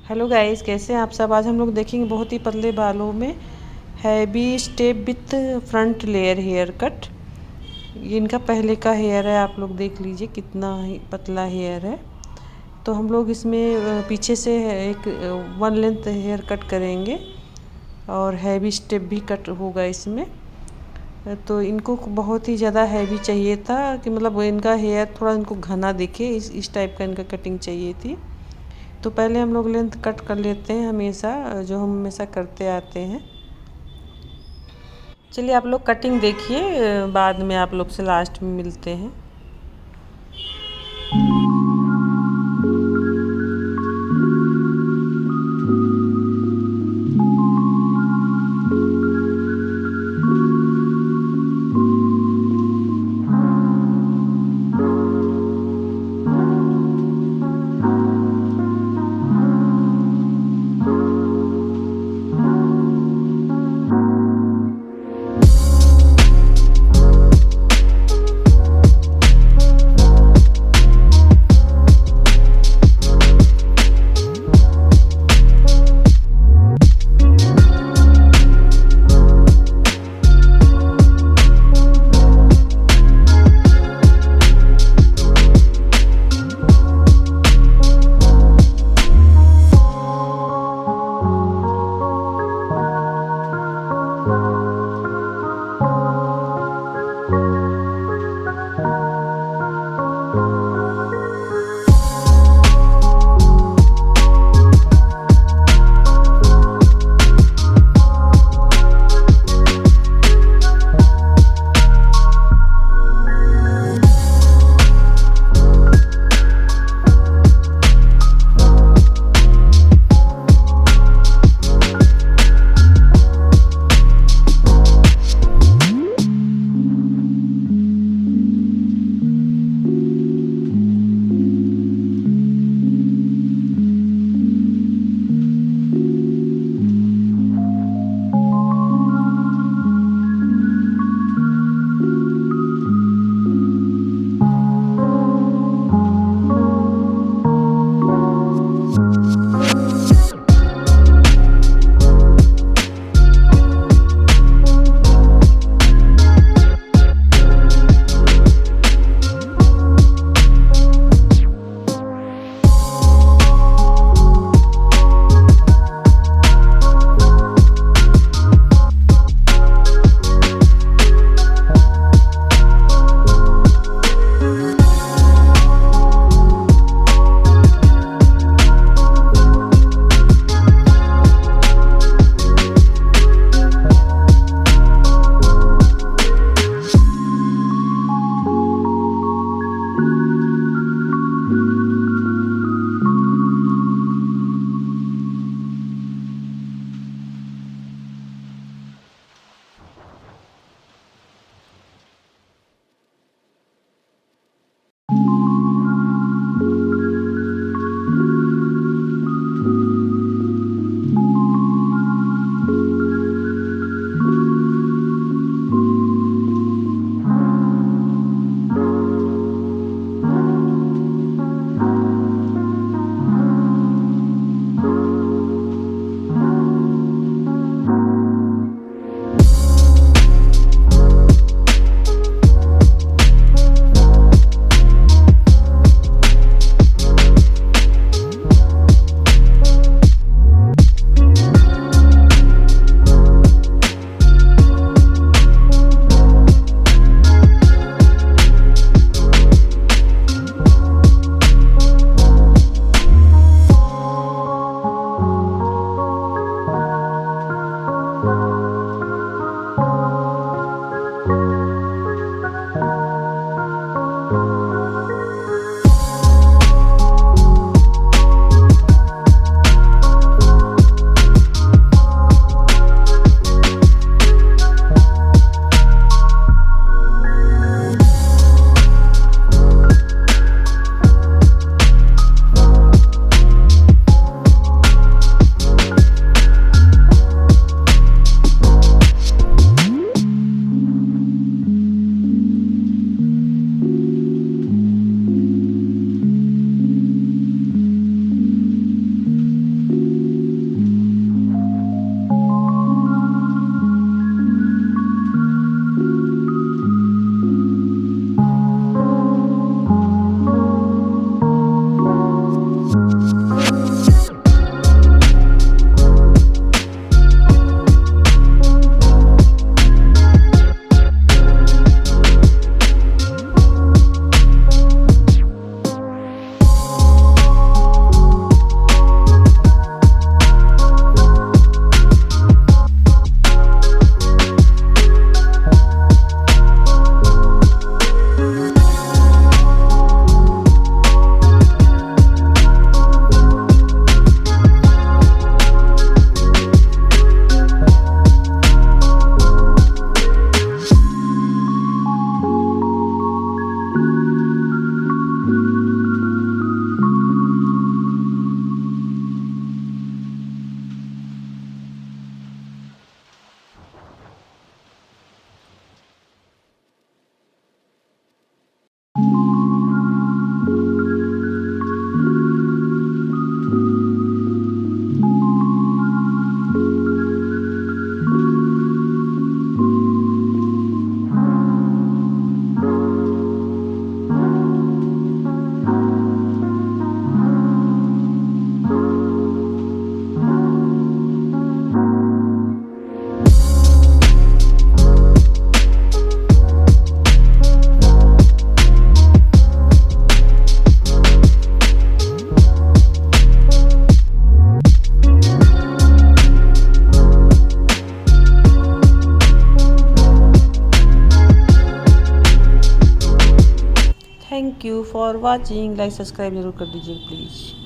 Hello guys, कैसे हैं आप सब। आज हम लोग देखेंगे बहुत ही पतले बालों में heavy step with front layer hair cut. ये इनका पहले का हेयर है, आप लोग देख लीजिए कितना ही पतला हेयर है। तो हम लोग इसमें पीछे से एक वन लेंथ हेयर कट करेंगे और हैवी स्टेप भी कट होगा इसमें। तो इनको बहुत ही ज़्यादा हैवी चाहिए था कि मतलब इनका हेयर थोड़ा इनको घना दिखे, इस टाइप का इनका कटिंग चाहिए थी। तो पहले हम लोग लेंथ कट कर लेते हैं, हमेशा जो हम हमेशा करते आते हैं। चलिए आप लोग कटिंग देखिए, बाद में आप लोग से लास्ट में मिलते हैं। For watching. लाइक सब्सक्राइब जरूर कर दीजिए प्लीज़।